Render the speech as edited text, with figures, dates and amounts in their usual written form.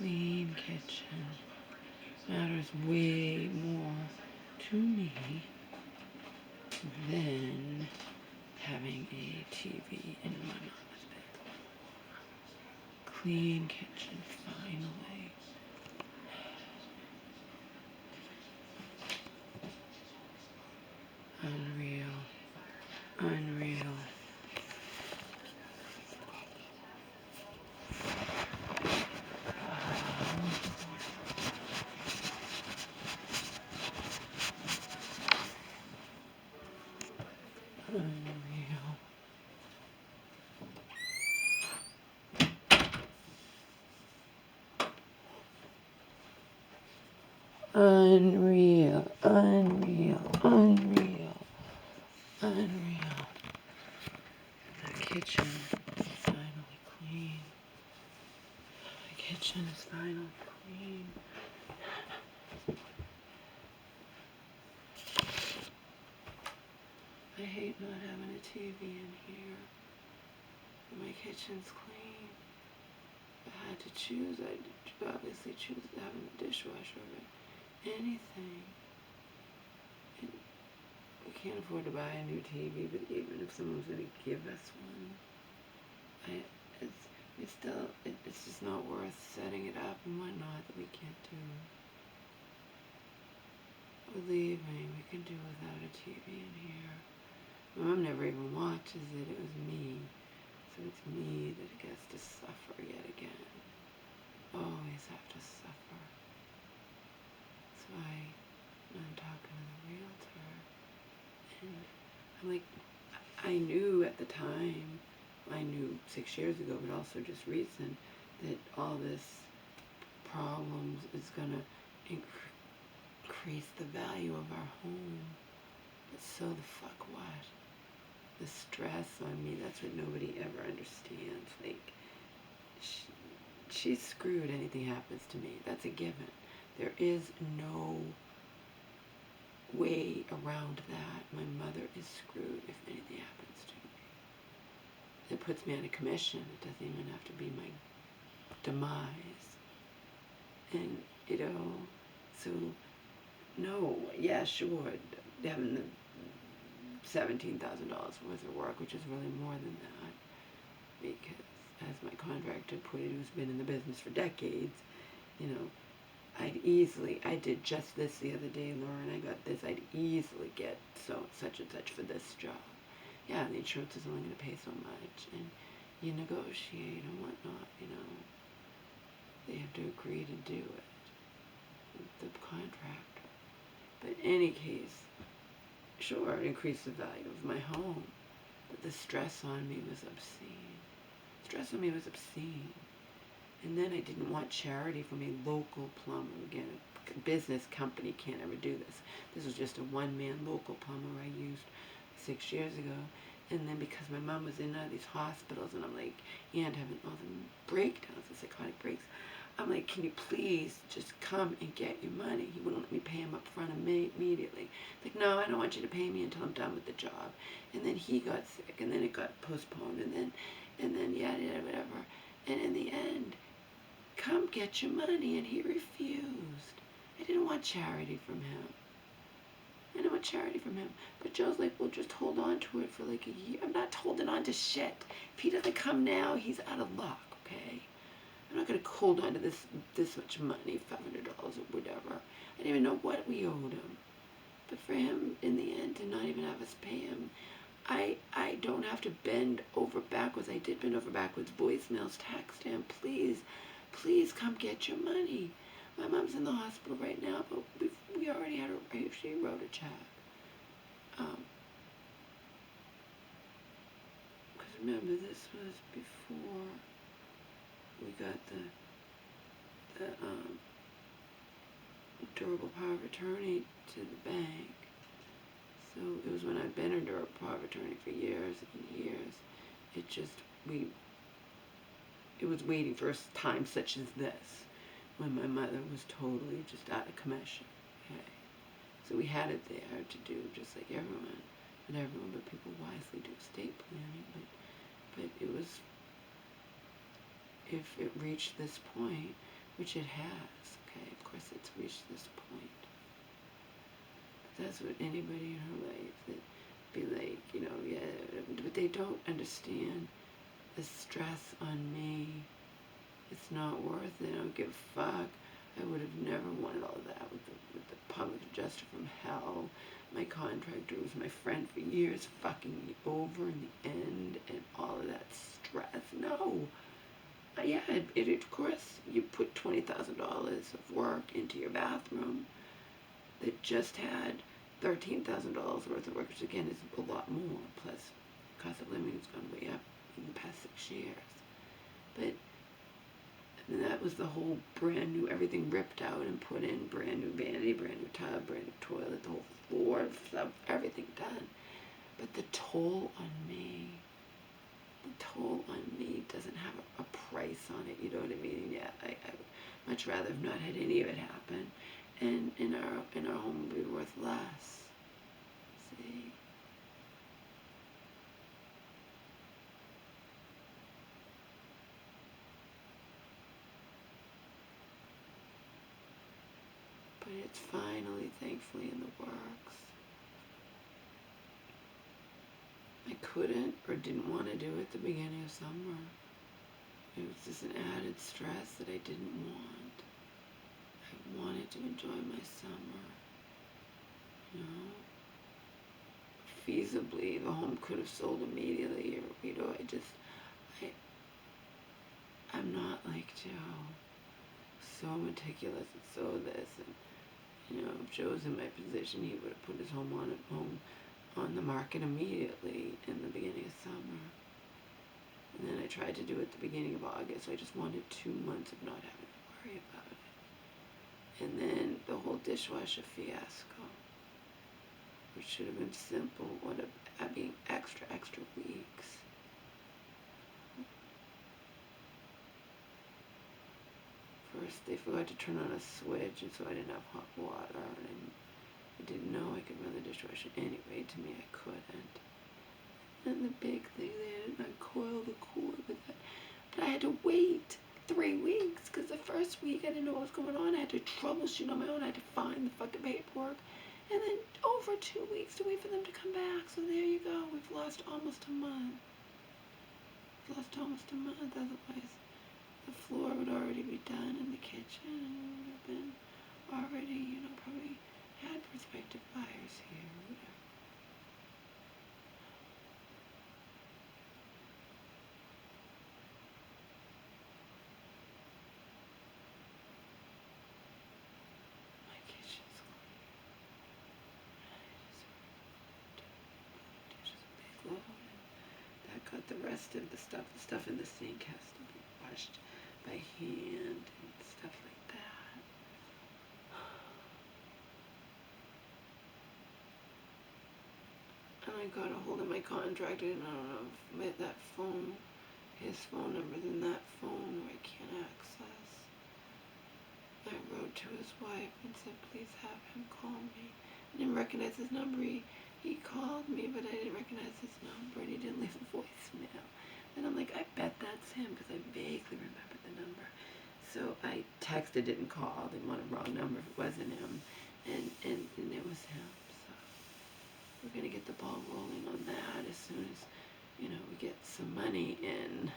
clean kitchen matters way more to me than having a TV in my mama's bedroom. Clean kitchen, finally. Unreal. Unreal. Unreal. Unreal. Unreal. Unreal. Unreal. The kitchen is finally clean. The kitchen is finally clean. I hate not having a TV in here. But my kitchen's clean. If I had to choose, I'd obviously choose having a dishwasher or anything. And we can't afford to buy a new TV, but even if someone's going to give us one, it's just not worth setting it up and whatnot that we can't do. We're leaving. We can do without a TV in here. My mom never even watches it. It was me. So it's me that gets to suffer yet again. Always have to suffer. That's why I'm talking to the realtor. And I'm like, I knew at the time, I knew 6 years ago, but also just recent, that all this problems is going to increase the value of our home. But so the fuck what? The stress on me, that's what nobody ever understands. Like, she's screwed anything happens to me. That's a given. There is no way around that. My mother is screwed if anything happens to me. It puts me on a commission. It doesn't even have to be my demise. And, so, no, yeah, sure, having the $17,000 worth of work, which is really more than that, because as my contractor put it, who's been in the business for decades, I did just this the other day, Lauren, I got this, I'd easily get such and such for this job. Yeah, the insurance is only going to pay so much, and you negotiate and whatnot, They have to agree to do it, the contractor. But in any case, sure, it increased the value of my home, but the stress on me was obscene. Stress on me was obscene. And then I didn't want charity from a local plumber. Again, a business company can't ever do this. This was just a one-man local plumber I used 6 years ago. And then because my mom was in these hospitals, and I'm like, and having all the breakdowns, the psychotic breaks, I'm like, can you please just come and get your money? He wouldn't let me pay him up front immediately. Like, no, I don't want you to pay me until I'm done with the job. And then he got sick, and then it got postponed, and then yada, whatever. And in the end, come get your money, and he refused. I didn't want charity from him. I didn't want charity from him. But Joe's like, well, just hold on to it for like a year. I'm not holding on to shit. If he doesn't come now, he's out of luck, okay? I'm not going to hold on to this much money, $500 or whatever. I didn't even know what we owed him. But for him, in the end, to not even have us pay him, I don't have to bend over backwards. I did bend over backwards. Voicemails, text him, please come get your money. My mom's in the hospital right now, but we already had she wrote a check. Because remember, this was before we got the durable power of attorney to the bank. So it was when I'd been under a power of attorney for years and years. It was waiting for a time such as this, when my mother was totally just out of commission. Okay? So we had it there to do just like everyone, but people wisely do estate planning. But it was, if it reached this point, which it has, okay? Of course, it's reached this point. But that's what anybody in her life that be like, yeah, but they don't understand the stress on me. It's not worth it. I don't give a fuck. I would have never wanted all of that with the public adjuster from hell. My contractor was my friend for years, fucking me over in the end, and all of that stress. No. Yeah, of course, you put $20,000 of work into your bathroom that just had $13,000 worth of work, which again is a lot more. Plus, cost of living has gone way up in the past 6 years. But and that was the whole brand new, everything ripped out and put in, brand new vanity, brand new tub, brand new toilet, the whole floor, everything done. But the toll on me doesn't have a price on it, you know what I mean? Yeah, I would much rather have not had any of it happen, and in our home would be worth less. See? But it's finally, thankfully, in the works. I couldn't or didn't want to do it at the beginning of summer. It was just an added stress that I didn't want. I wanted to enjoy my summer. You know? Feasibly, the home could have sold immediately, or, I'm not like Joe. So meticulous and so this, and, if Joe was in my position, he would have put his home on the market immediately in the beginning of summer. And then I tried to do it at the beginning of August, so I just wanted 2 months of not having to worry about it. And then the whole dishwasher fiasco, which should have been simple, wound up being extra weeks. First, they forgot to turn on a switch, and so I didn't have hot water, and I didn't know I could run the dishwasher anyway. To me, I couldn't. And the big thing, they didn't uncoil the cord with it. But I had to wait 3 weeks, because the first week I didn't know what was going on. I had to troubleshoot on my own. I had to find the fucking paperwork. And then over 2 weeks to wait for them to come back. So there you go. We've lost almost a month. Otherwise, the floor would already be done in the kitchen, and we would have been already, probably had prospective buyers here or whatever. My kitchen's clean. Dishes a big load, and that got the rest of the stuff in the sink has to be washed by hand and stuff like that. And I got a hold of my contractor, and I don't know if that phone, his phone number's in that phone where I can't access. I wrote to his wife and said, please have him call me. I didn't recognize his number. He called me, but I didn't recognize his number, and he didn't leave a voicemail. And I'm like, I bet that's him, because I vaguely remember the number. So I texted, didn't call, didn't want a wrong number if it wasn't him, and it was him. So we're going to get the ball rolling on that as soon as, we get some money in.